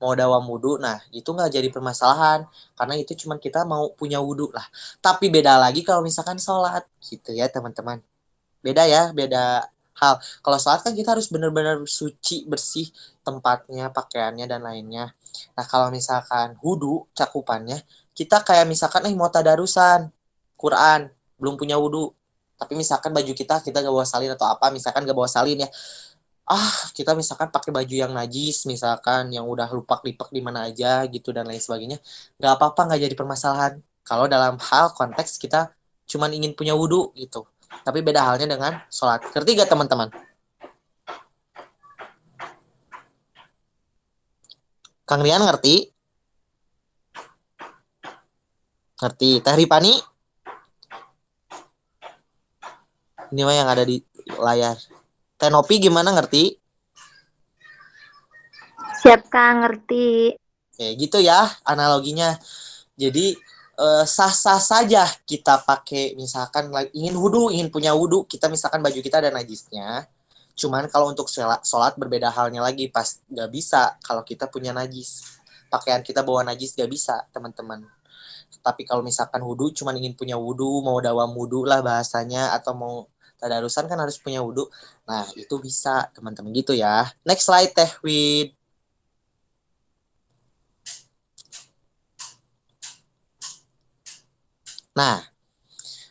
mau dawam wudhu, nah itu nggak jadi permasalahan karena itu cuma kita mau punya wudhu lah. Tapi beda lagi kalau misalkan sholat gitu ya teman-teman. Beda ya, beda hal. Kalau sholat kan kita harus benar-benar suci, bersih tempatnya, pakaiannya dan lainnya. Nah kalau misalkan wudhu cakupannya, kita kayak misalkan mau tadarusan Quran, belum punya wudhu, tapi misalkan baju kita gak bawa salin atau apa, misalkan gak bawa salin ya, kita misalkan pakai baju yang najis, misalkan yang udah lupak-lipak di mana aja gitu dan lain sebagainya, nggak apa-apa, nggak jadi permasalahan kalau dalam hal konteks kita cuman ingin punya wudhu gitu. Tapi beda halnya dengan sholat. Ngerti gak teman-teman? Kang Rian ngerti? Ngerti. Teh Ripani? Ini mah yang ada di layar. Teh Nopi gimana, ngerti? Siap Kang, ngerti. Kayak gitu ya analoginya. Jadi sah-sah saja kita pakai, misalkan ingin wudhu, ingin punya wudhu, kita misalkan baju kita ada najisnya. Cuman kalau untuk sholat berbeda halnya lagi, pas nggak bisa kalau kita punya najis. Pakaian kita bawa najis nggak bisa teman-teman. Tapi kalau misalkan wudhu, cuman ingin punya wudhu, mau dawam wudhu lah bahasanya, atau mau tadarusan kan harus punya wudhu. Nah itu bisa teman-teman gitu ya. Next slide Teh Wid. Nah,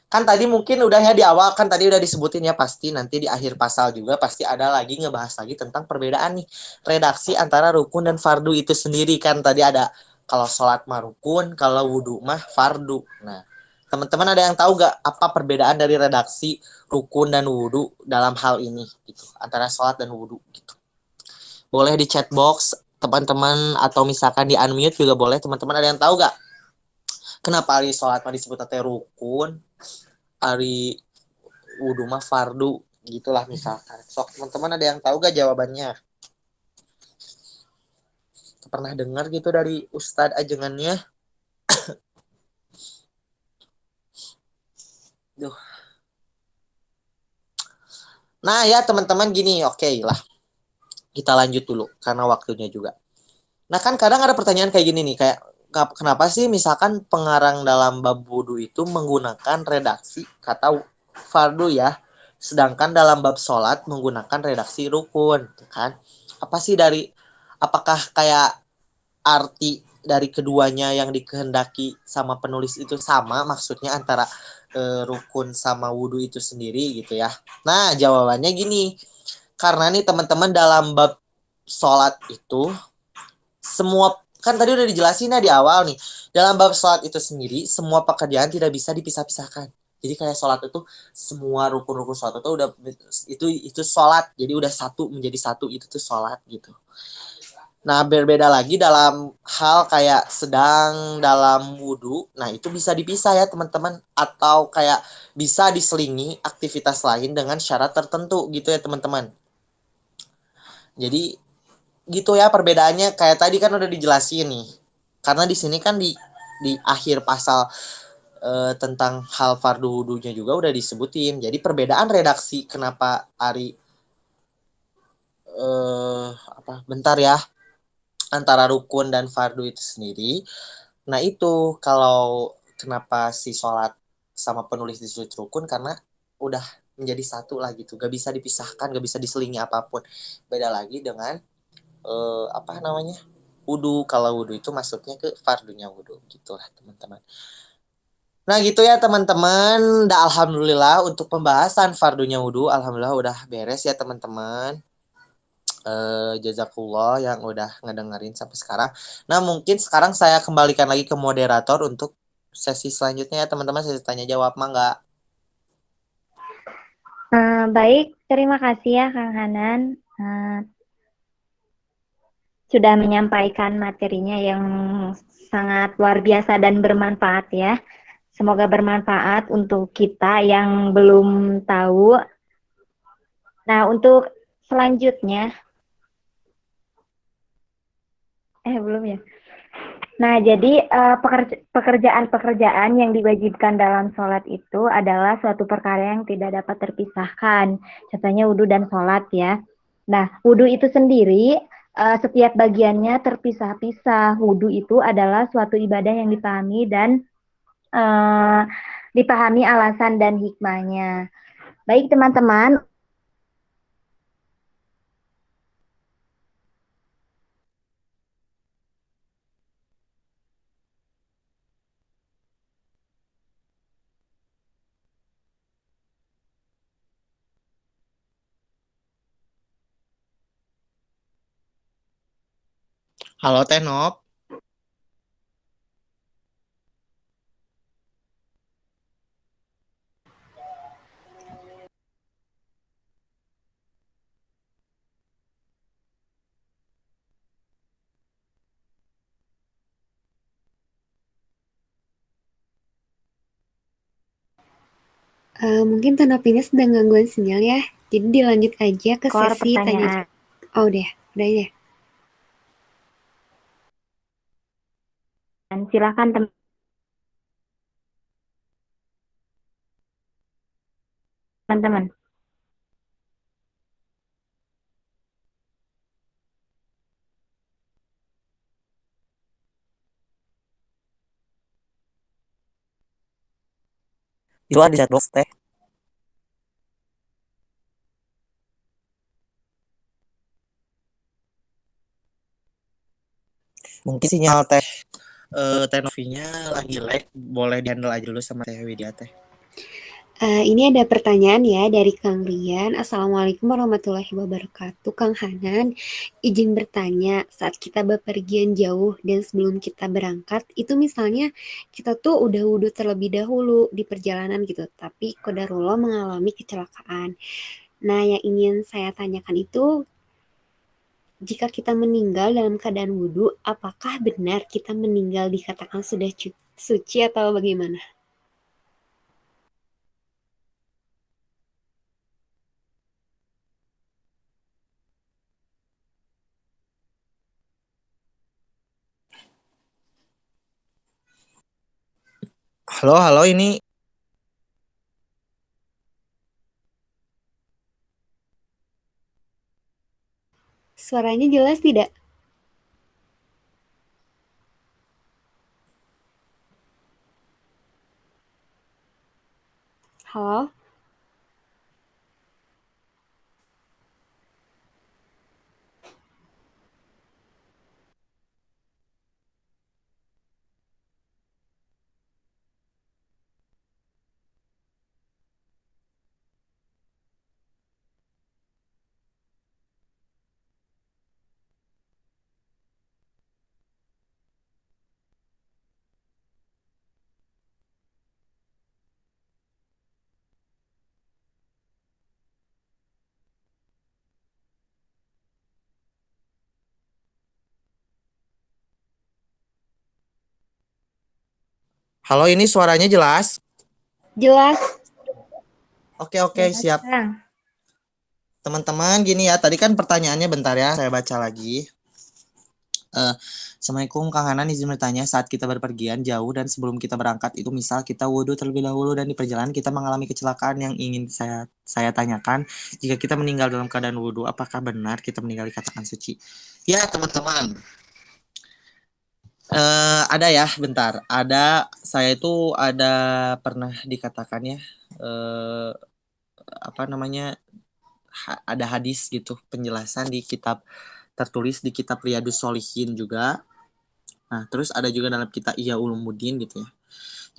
kan tadi mungkin udah ya di awal, kan tadi udah disebutin ya, pasti nanti di akhir pasal juga pasti ada lagi ngebahas lagi tentang perbedaan nih redaksi antara rukun dan fardu itu sendiri. Kan tadi ada kalau sholat mah rukun, kalau wudhu mah fardu. Nah, teman-teman ada yang tahu gak apa perbedaan dari redaksi rukun dan wudhu dalam hal ini gitu, antara sholat dan wudhu gitu. Boleh di chat box teman-teman, atau misalkan di unmute juga boleh. Teman-teman ada yang tahu gak kenapa hari sholat mah disebut rukun, hari wudhu mah fardu, gitulah misalkan. Sok teman-teman ada yang tahu gak jawabannya? Pernah dengar gitu dari Ustadz ajengannya? Duh. Nah ya teman-teman gini, oke lah. Kita lanjut dulu karena waktunya juga. Nah kan kadang ada pertanyaan kayak gini nih, kayak kenapa sih misalkan pengarang dalam bab wudhu itu menggunakan redaksi kata fardu ya, sedangkan dalam bab sholat menggunakan redaksi rukun, kan? Apakah kayak arti dari keduanya yang dikehendaki sama penulis itu sama, maksudnya antara rukun sama wudhu itu sendiri gitu ya? Nah jawabannya gini, karena nih teman-teman dalam bab sholat itu semua, kan tadi udah dijelasin ya di awal nih, dalam bab sholat itu sendiri semua pekerjaan tidak bisa dipisah-pisahkan. Jadi kayak sholat itu semua rukun-rukun sholat itu udah itu sholat, jadi udah satu menjadi satu, itu tuh sholat gitu. Nah berbeda lagi dalam hal kayak sedang dalam wudhu, nah itu bisa dipisah ya teman-teman, atau kayak bisa diselingi aktivitas lain dengan syarat tertentu gitu ya teman-teman. Jadi gitu ya perbedaannya, kayak tadi kan udah dijelasin nih. Karena di sini kan di akhir pasal tentang hal fardu wudhunya juga udah disebutin. Jadi perbedaan redaksi kenapa Ari bentar ya, antara rukun dan fardu itu sendiri. Nah itu kalau kenapa si sholat sama penulis disebut rukun, karena udah menjadi satu lah gitu, gak bisa dipisahkan, gak bisa diselingi apapun. Beda lagi dengan apa namanya, wudhu. Kalau wudhu itu masuknya ke fardunya wudhu gitulah teman-teman. Nah gitu ya teman-teman. Alhamdulillah untuk pembahasan fardunya wudhu, alhamdulillah udah beres ya teman-teman. Jazakullah yang udah ngedengerin sampai sekarang. Nah mungkin sekarang saya kembalikan lagi ke moderator untuk sesi selanjutnya ya teman-teman, sesi tanya jawab, mangga. Baik, terima kasih ya Kang Hanan. Sudah menyampaikan materinya yang sangat luar biasa dan bermanfaat ya. Semoga bermanfaat untuk kita yang belum tahu. Nah, untuk selanjutnya, belum ya. Nah, jadi pekerjaan-pekerjaan yang diwajibkan dalam sholat itu adalah suatu perkara yang tidak dapat terpisahkan. Contohnya wudhu dan sholat ya. Nah, wudhu itu sendiri setiap bagiannya terpisah-pisah. Wudhu itu adalah suatu ibadah yang dipahami dan dipahami alasan dan hikmahnya. Baik teman-teman. Halo Teh Nop. Mungkin Tanop ini sedang gangguan sinyal ya. Jadi dilanjut aja ke Skor sesi tanya pertanyaan. jawab. Oh udah ya. Silakan teman-teman. Itu ada di chat box Teh. Mungkin sinyal Teh Teh Novinya lagi lag, boleh dihandle aja dulu sama Teh Widya Teh. Ini ada pertanyaan ya dari Kang Rian. Assalamualaikum warahmatullahi wabarakatuh. Kang Hanan, izin bertanya, saat kita bepergian jauh dan sebelum kita berangkat, itu misalnya kita tuh udah wudhu terlebih dahulu di perjalanan gitu, tapi qadarullah mengalami kecelakaan. Nah, yang ingin saya tanyakan itu, jika kita meninggal dalam keadaan wudhu, apakah benar kita meninggal dikatakan sudah suci atau bagaimana? Halo, ini Suaranya jelas tidak? Halo? halo, ini suaranya jelas? Jelas. Oke, siap. Teman-teman, gini ya, tadi kan pertanyaannya, bentar ya, saya baca lagi. Assalamualaikum Kang Hanan, izin bertanya, saat kita berpergian jauh dan sebelum kita berangkat itu misal kita wudhu terlebih dahulu dan di perjalanan kita mengalami kecelakaan, yang ingin saya tanyakan, jika kita meninggal dalam keadaan wudhu, apakah benar kita meninggal dikatakan suci? Ya teman-teman, ada ya, bentar, ada saya itu ada pernah dikatakan ya, apa namanya, ada hadis gitu, penjelasan di kitab, tertulis di kitab Riyadus Sholihin juga. Nah, terus ada juga dalam kitab Ihya Ulumuddin gitu ya.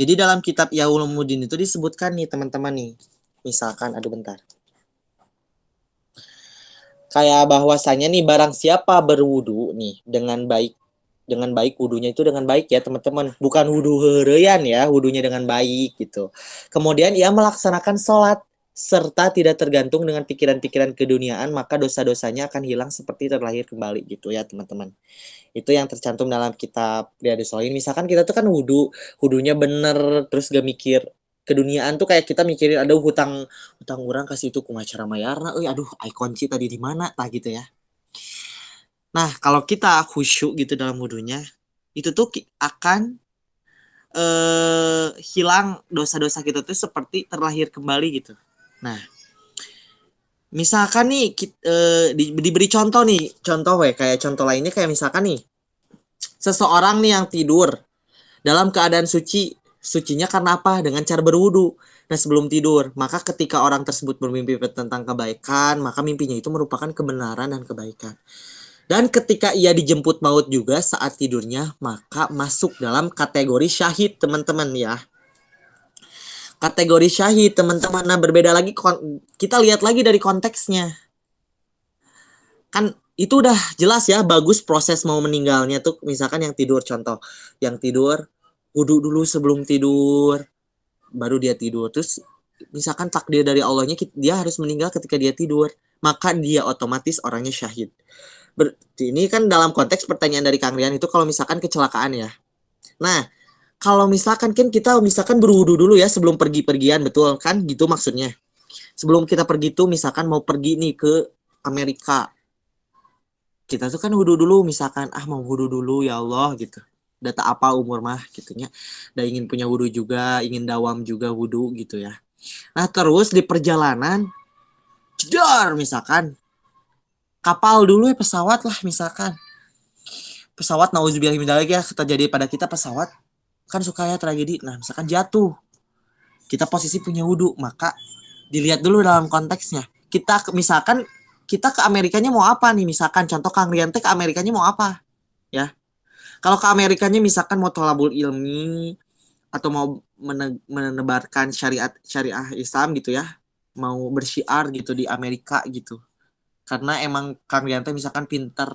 Jadi dalam kitab Ihya Ulumuddin itu disebutkan nih teman-teman nih, misalkan, aduh bentar. Kayak bahwasanya nih, barang siapa berwudu nih dengan baik wudunya itu dengan baik ya teman-teman, bukan wudu heureyan ya, wudunya dengan baik gitu. Kemudian ia melaksanakan sholat serta tidak tergantung dengan pikiran-pikiran keduniaan, maka dosa-dosanya akan hilang seperti terlahir kembali gitu ya teman-teman. Itu yang tercantum dalam kitab Riyadhus Shalihin. Misalkan kita tuh kan wudunya bener, terus gak mikir keduniaan tuh, kayak kita mikirin ada hutang orang kasih itu kumacara mayarna, aduh ai kunci tadi di mana tah gitu ya. Nah, kalau kita khusyuk gitu dalam wudunya, itu tuh akan hilang dosa-dosa kita tuh seperti terlahir kembali gitu. Nah, misalkan nih diberi contoh nih, kayak contoh lainnya kayak misalkan nih, seseorang nih yang tidur dalam keadaan sucinya karena apa? Dengan cara berwudu. Nah, sebelum tidur, maka ketika orang tersebut bermimpi tentang kebaikan, maka mimpinya itu merupakan kebenaran dan kebaikan. Dan ketika ia dijemput maut juga saat tidurnya, maka masuk dalam kategori syahid, teman-teman ya. Kategori syahid, teman-teman. Nah, berbeda lagi, kita lihat lagi dari konteksnya. Kan itu udah jelas ya, bagus proses mau meninggalnya tuh. Misalkan yang tidur, contoh. Yang tidur, wudu dulu sebelum tidur, baru dia tidur. Terus misalkan takdir dari Allahnya, dia harus meninggal ketika dia tidur. Maka dia otomatis orangnya syahid. Ini kan dalam konteks pertanyaan dari Kang Rian itu kalau misalkan kecelakaan ya. Nah, kalau misalkan kan kita misalkan berwudu dulu ya sebelum pergi-pergian, betul kan? Gitu maksudnya. Sebelum kita pergi tuh misalkan mau pergi nih ke Amerika. Kita tuh kan wudu dulu misalkan, mau wudu dulu ya Allah gitu. Data apa umur mah gitunya. Dan ingin punya wudu juga, ingin dawam juga wudu gitu ya. Nah, terus di perjalanan jedar misalkan kapal dulu ya, pesawat lah misalkan. Pesawat nauzubillah min dzalik ya, terjadi pada kita pesawat kan suka ya tragedi. Nah, misalkan jatuh. Kita posisi punya wudu, maka dilihat dulu dalam konteksnya. Misalkan kita ke Amerikanya mau apa nih? Misalkan contoh Kang Rian ke Amerikanya mau apa? Ya. Kalau ke Amerikanya misalkan mau tolabul ilmi atau mau menebarkan syariah Islam gitu ya. Mau bersyiar gitu di Amerika gitu. Karena emang Kang Rian misalkan pinter,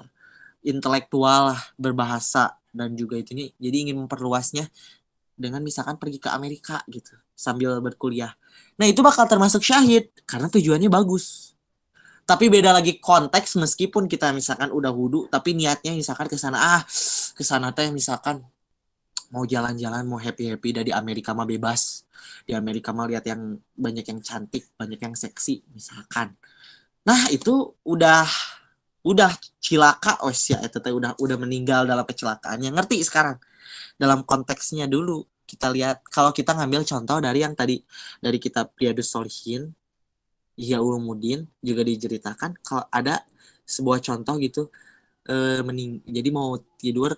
intelektual lah, berbahasa dan juga itu nih, jadi ingin memperluasnya dengan misalkan pergi ke Amerika gitu sambil berkuliah. Nah, itu bakal termasuk syahid karena tujuannya bagus. Tapi beda lagi konteks, meskipun kita misalkan udah wudu tapi niatnya misalkan ke sana teh misalkan mau jalan-jalan, mau happy-happy, dari Amerika mah bebas. Di Amerika mah lihat yang banyak yang cantik, banyak yang seksi misalkan. Nah, itu udah cilaka ya, itu teh udah meninggal dalam kecelakaannya. Ngerti sekarang dalam konteksnya dulu. Kita lihat, kalau kita ngambil contoh dari yang tadi dari kitab Riyadhus Shalihin, Ihya Ulumuddin juga diceritakan kalau ada sebuah contoh gitu, jadi mau tidur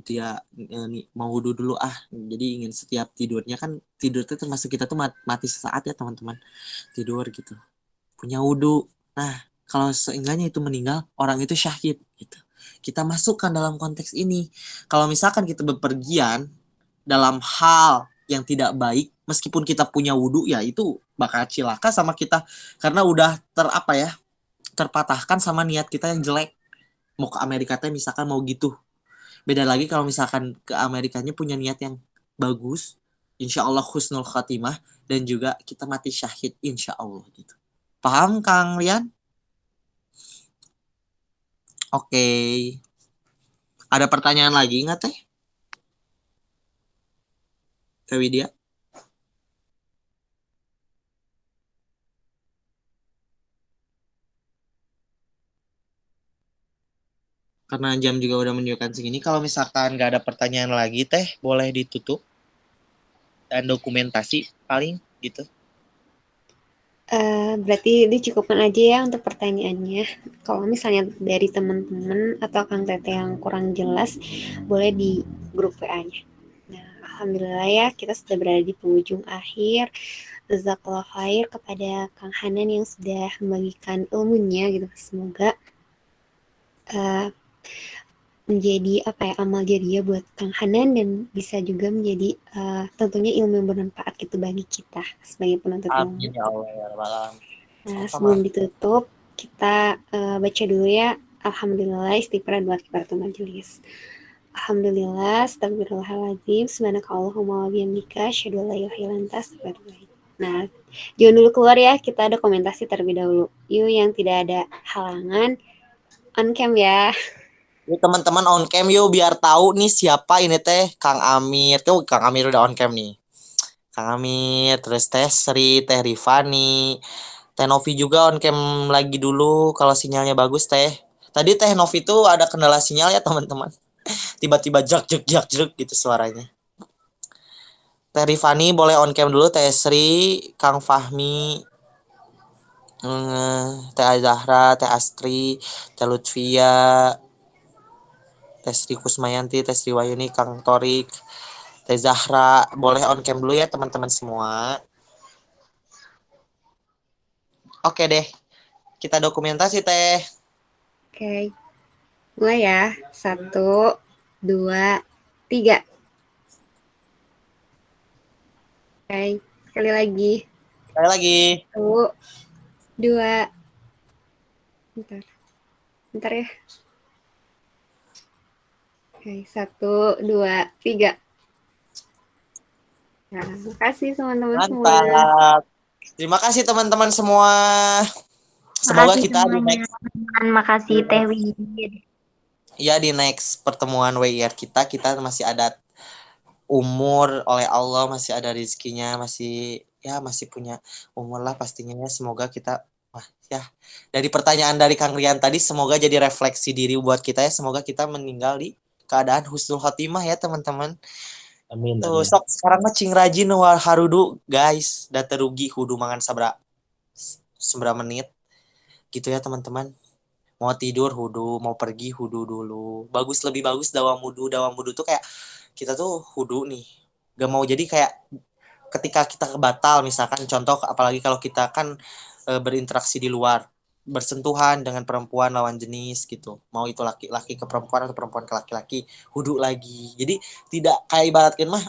dia mau wudu dulu jadi ingin setiap tidurnya kan, tidur itu termasuk kita tuh mati sesaat ya teman-teman, tidur gitu punya wudu. Nah, kalau seenggaknya itu meninggal, orang itu syahid gitu. Kita masukkan dalam konteks ini. Kalau misalkan kita bepergian dalam hal yang tidak baik, meskipun kita punya wudu ya itu bakal cilaka sama kita karena udah terpatahkan sama niat kita yang jelek. Mau ke Amerika teh misalkan mau gitu. Beda lagi kalau misalkan ke Amerikanya punya niat yang bagus, insya Allah husnul khatimah, dan juga kita mati syahid insya Allah gitu. Paham Kang Rian? Oke. Ada pertanyaan lagi nggak teh? Teh Widya? Karena jam juga udah menunjukkan segini. Kalau misalkan nggak ada pertanyaan lagi teh, boleh ditutup. Dan dokumentasi paling gitu. Berarti dicukupkan aja ya untuk pertanyaannya. Kalau misalnya dari teman-teman atau Kang Tete yang kurang jelas, boleh di grup WA-nya. Nah, Alhamdulillah ya, kita sudah berada di penghujung akhir. Jazakallah khair kepada Kang Hanan yang sudah membagikan ilmunya gitu. Semoga uh, menjadi amal jariah buat Kang Hanan dan bisa juga menjadi tentunya ilmu yang bermanfaat gitu bagi kita sebagai penuntut ilmu. Amin ya Allah ya Rabbal Alamin. Nah, sebelum ditutup, kita baca dulu ya. Alhamdulillah istighfar dua kifaratul majelis. Alhamdulillah, astagfirullahaladzim, subhanakallahumma wa bihamdika, asyhadu an la ilaha illa anta, astaghfiruka. Nah, jangan dulu keluar ya, kita dokumentasi terlebih dahulu. Yuk yang tidak ada halangan, on cam ya. Yuk teman-teman on cam yuk biar tahu nih siapa ini teh Kang Amir. Tuh Kang Amir udah on cam nih. Kang Amir, terus Teh Sri, Teh Rifani, Teh Novi juga on cam lagi dulu kalau sinyalnya bagus Teh. Tadi Teh Novi tuh ada kendala sinyal ya teman-teman. Tiba-tiba jak gitu suaranya. Teh Rifani boleh on cam dulu, Teh Sri, Kang Fahmi, Teh Zahra, Teh Astri, Teh Lutfia, Teh Sri Kusmayanti, Teh Sri Wayuni, Kang Torik, Teh Zahra, boleh on cam dulu ya teman-teman semua. Oke deh, kita dokumentasi Teh. Oke, mulai ya. 1, 2, 3. Oke, sekali lagi. Sekali lagi. 1, 2. Bentar ya. Oke, 1, 2, 3. Nah, makasih teman-teman semua. Mantap. Terima kasih teman-teman semua. Semoga Makasih kita di semuanya. next Makasih Teh Widi. ya di next pertemuan WIR kita masih ada umur oleh Allah, masih ada rezekinya, masih punya umur lah pastinya ya. Semoga kita ya dari pertanyaan dari Kang Rian tadi semoga jadi refleksi diri buat kita ya. Semoga kita meninggal di keadaan husnul khotimah ya teman-teman. Amin. Tuh sok sekarang mah cing rajin war harudu guys, da terugi hudu mangan sabra menit gitu ya teman-teman. Mau tidur hudu, mau pergi hudu dulu. Lebih bagus dawam wudu tuh kayak kita tuh hudu nih. Gak mau jadi kayak ketika kita batal misalkan contoh apalagi kalau kita kan berinteraksi di luar, bersentuhan dengan perempuan lawan jenis gitu. Mau itu laki-laki ke perempuan atau perempuan ke laki-laki, hudu lagi. Jadi tidak kayak ibaratkan mah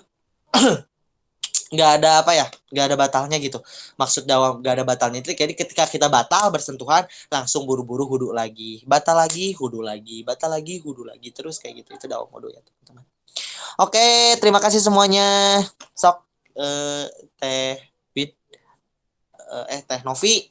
nggak ada batalnya gitu, maksud dawam nggak ada batalnya itu jadi ketika kita batal bersentuhan langsung buru-buru hudu lagi, batal lagi hudu lagi, batal lagi hudu lagi, terus kayak gitu. Itu dawam wudu ya teman-teman. Oke, terima kasih semuanya. Sok Teh Bit Teh Novi